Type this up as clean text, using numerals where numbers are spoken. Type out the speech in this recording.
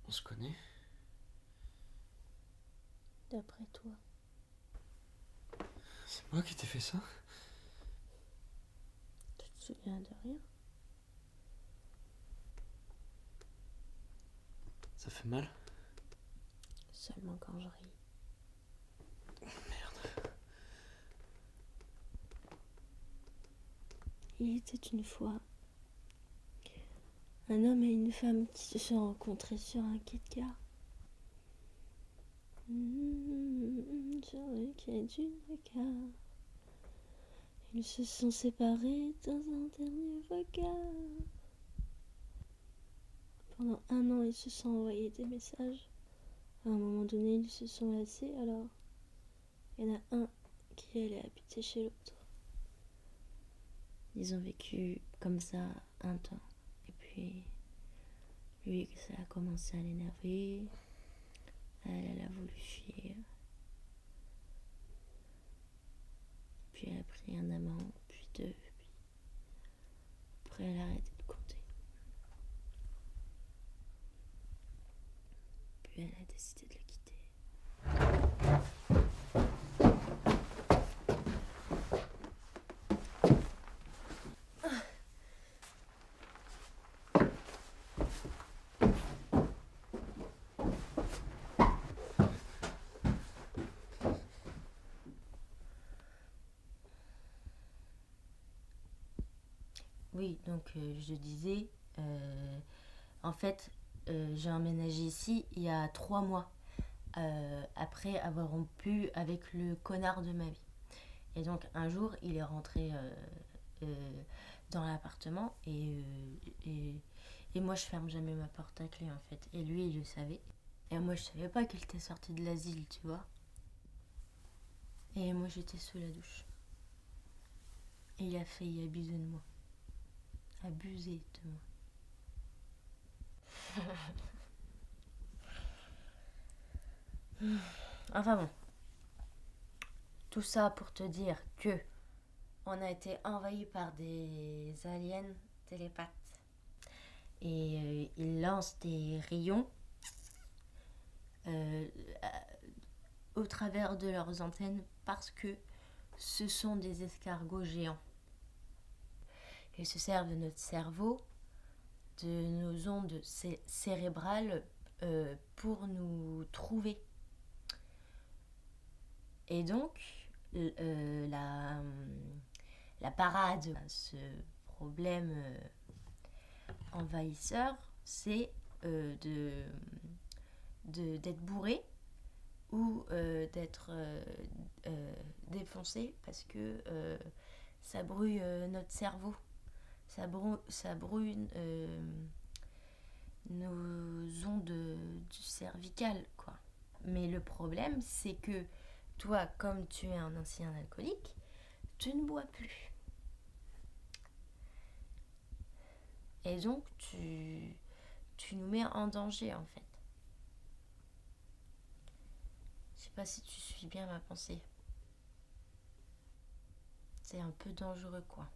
On se connaît? D'après toi. C'est moi qui t'ai fait ça? Tu te souviens de rien? Ça fait mal? Seulement quand je ris. Merde. Il était une fois un homme et une femme qui se sont rencontrés sur un quai de gare. Sur le quai du regard. Ils se sont séparés dans un dernier regard. Pendant un an, ils se sont envoyés des messages. À un moment donné, ils se sont lassés, alors il y en a un qui allait habiter chez l'autre. Ils ont vécu comme ça un temps. Et puis, lui, ça a commencé à l'énerver. Elle a voulu fuir. Puis elle a pris un amant, puis deux. Puis après, elle a arrêté de compter. Puis elle a décidé de le quitter. Oui, donc je disais, en fait, j'ai emménagé ici il y a 3 mois, après avoir rompu avec le connard de ma vie. Et donc un jour, il est rentré dans l'appartement et moi je ferme jamais ma porte à clé en fait. Et lui, il le savait. Et moi je savais pas qu'il était sorti de l'asile, tu vois. Et moi j'étais sous la douche. Et il a failli abuser de moi. Abuser de moi. Enfin bon, tout ça pour te dire que on a été envahi par des aliens télépathes. Et ils lancent des rayons euh, au travers de leurs antennes parce que ce sont des escargots géants. Ils se servent de notre cerveau, de nos ondes cérébrales pour nous trouver. Et donc, la parade à ce problème envahisseur, c'est d'être bourré ou d'être défoncé parce que ça brouille notre cerveau, ça brouille nos ondes du cervical, quoi. Mais le problème, c'est que toi, comme tu es un ancien alcoolique, tu ne bois plus. Et donc, tu nous mets en danger, en fait. Je sais pas si tu suis bien ma pensée. C'est un peu dangereux, quoi.